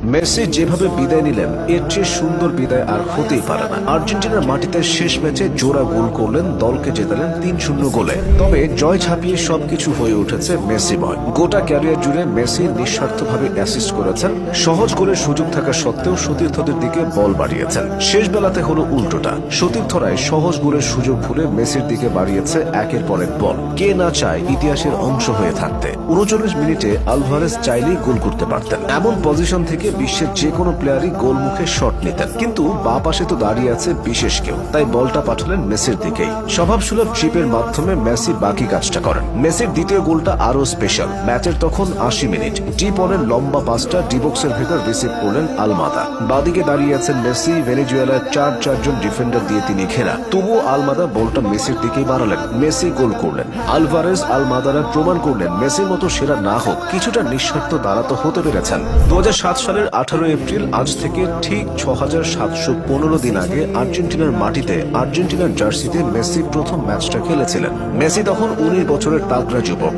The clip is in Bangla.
মেসি যেভাবে বিদায় নিলেন এর চেয়ে সুন্দর বিদায় আর হতেই পারে না। আর্জেন্টিনার মাটিতে শেষ ম্যাচে জোড়া গোল করলেন, দলকে জেতালেন ৩-০ গোলে। তবে জয় ছাপিয়ে সবকিছু হয়ে উঠেছে মেসিময়। গোটা ক্যারিয়ার জুড়ে মেসি নিঃস্বার্থভাবে অ্যাসিস্ট করেছেন, সহজ গোলের সুযোগ থাকা সত্ত্বেও সতীর্থদের দিকে বল বাড়িয়েছেন। শেষ বেলাতে হলো উল্টোটা, সতীর্থরাই সহজ গোলের সুযোগ ভুলে মেসির দিকে বাড়িয়েছে একের পর এক বল। কে না চায় ইতিহাসের অংশ হয়ে থাকতে। ৩৯ মিনিটে আলভারেজ চাইলেই গোল করতে পারতেন। এমন পজিশন থেকে বিশ্বের যে কোনো প্লেয়ারই গোল মুখে শট নিতেন, কিন্তু বা পাশে তো দাঁড়িয়ে আছে বিশেষ কেউ, তাই বলটা পাঠালেন মেসির দিকেই। স্বভাবসুলভ ট্রিপের মাধ্যমে মেসি বাকি কাজটা করেন। মেসির দ্বিতীয় গোলটা আরো স্পেশাল। ম্যাচের তখন ৮০ মিনিট। ডিপ অনের লম্বা পাসটা ডিবক্সের ভেতর রিসিভ করলেন আলমাদা। বাদিকে দাঁড়িয়ে আছেন মেসি, ভেনেজুয়েলার ৪জন ডিফেন্ডার দিয়ে তিনি ঘেরা। তবুও আলমাদা বলটা মেসির দিকেই বাড়ালেন, মেসি গোল করলেন। আলভারেজ আলমাদারা প্রমাণ করলেন মেসির মতো সেরা না হোক, কিছুটা নিঃস্বার্থ দাঁড়াতে হতে পেরেছেন। ২০০৭ সালের ১৮ এপ্রিল, আজ থেকে ঠিক ৬৭১৫ দিন আগে আর্জেন্টিনার মাটিতে আর্জেন্টিনার জার্সিতে মেসি প্রথম ম্যাচটা খেলেছিলেন। মেসি তখন ১৯ বছরের তাগড়া যুবক।